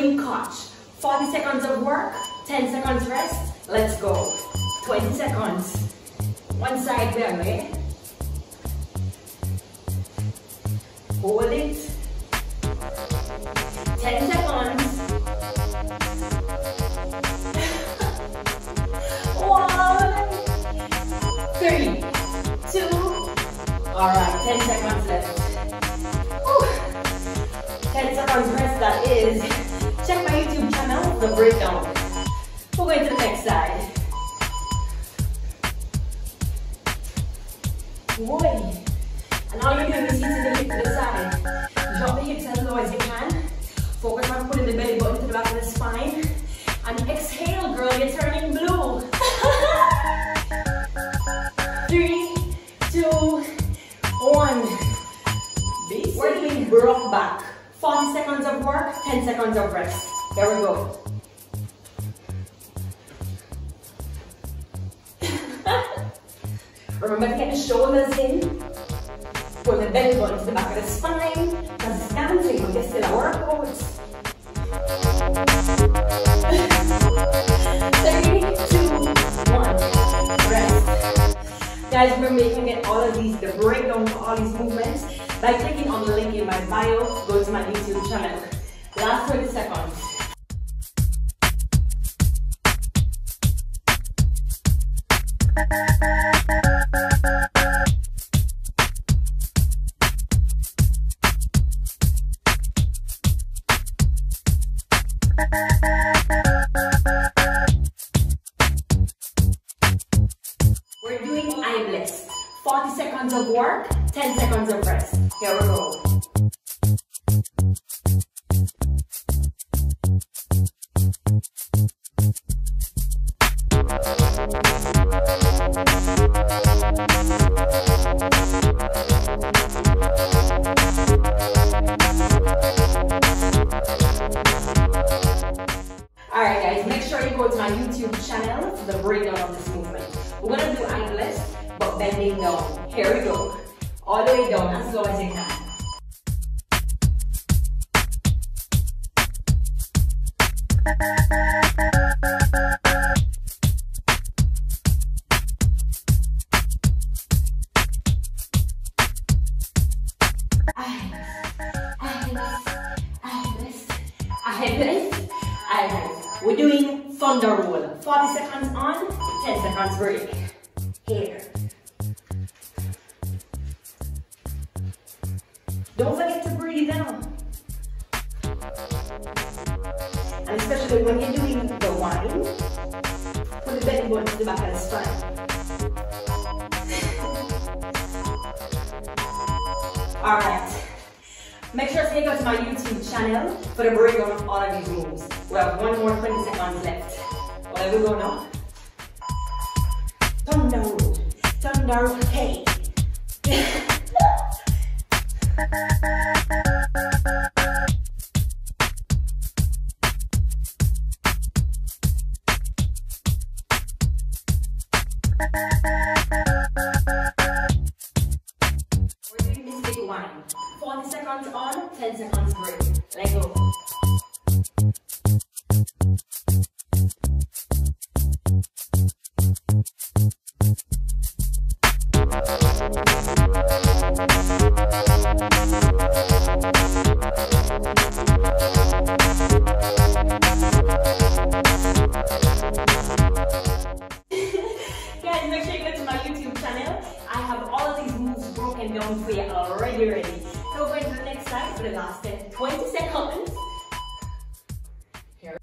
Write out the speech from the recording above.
doing catch. 40 seconds of work, 10 seconds rest. Let's go. 20 seconds. One side there, eh? Hold it. 10 seconds. 1, 3, 2. Alright, 10 seconds left. Whew. 10 seconds rest, that is. Check my YouTube channel, The Breakdown. We're going to the next side. Boy. And all you're doing is hitting the hip to the side. Drop the hips as low as you can. Focus on putting the belly button to the back of the spine. And exhale, girl, you're turning blue. 3, 2, 1. We're doing rock back. 40 seconds of work, 10 seconds of rest. There we go. Remember to get the shoulders in. Pull the belly button to the back of the spine. Because it's dancing, but there's still a workout. 3, 2, 1. Rest. Guys, remember you can get all of these, the breakdown for all these movements by clicking on the link in my bio. Go to my YouTube channel. Last 30 seconds. We're doing eye-blessed. 40 seconds of work, 10 seconds of rest. Here we go. Alright guys, make sure you go to my YouTube channel for the breakdown of this movement. We're going to do eye-blessed, but bending down. Here we go. All the way down, as low as you can. We're doing thunder roll. 40 seconds on, 10 seconds break. Here. Don't forget to breathe out. And especially when you're doing the whine, put the belly button to the back of the spine. Alright. Make sure to go to my YouTube channel for the breakdown of all of these moves. We have one more 20 seconds left. Where we go now? Thunder roll. Thunder roll. Hey. We're doing mystic wine. 40 seconds on, 10 seconds break. Let go. Guys, make sure you go to my YouTube channel. I have all of these moves broken down for you already ready. So we're going to the next side for the last 20 seconds. Here.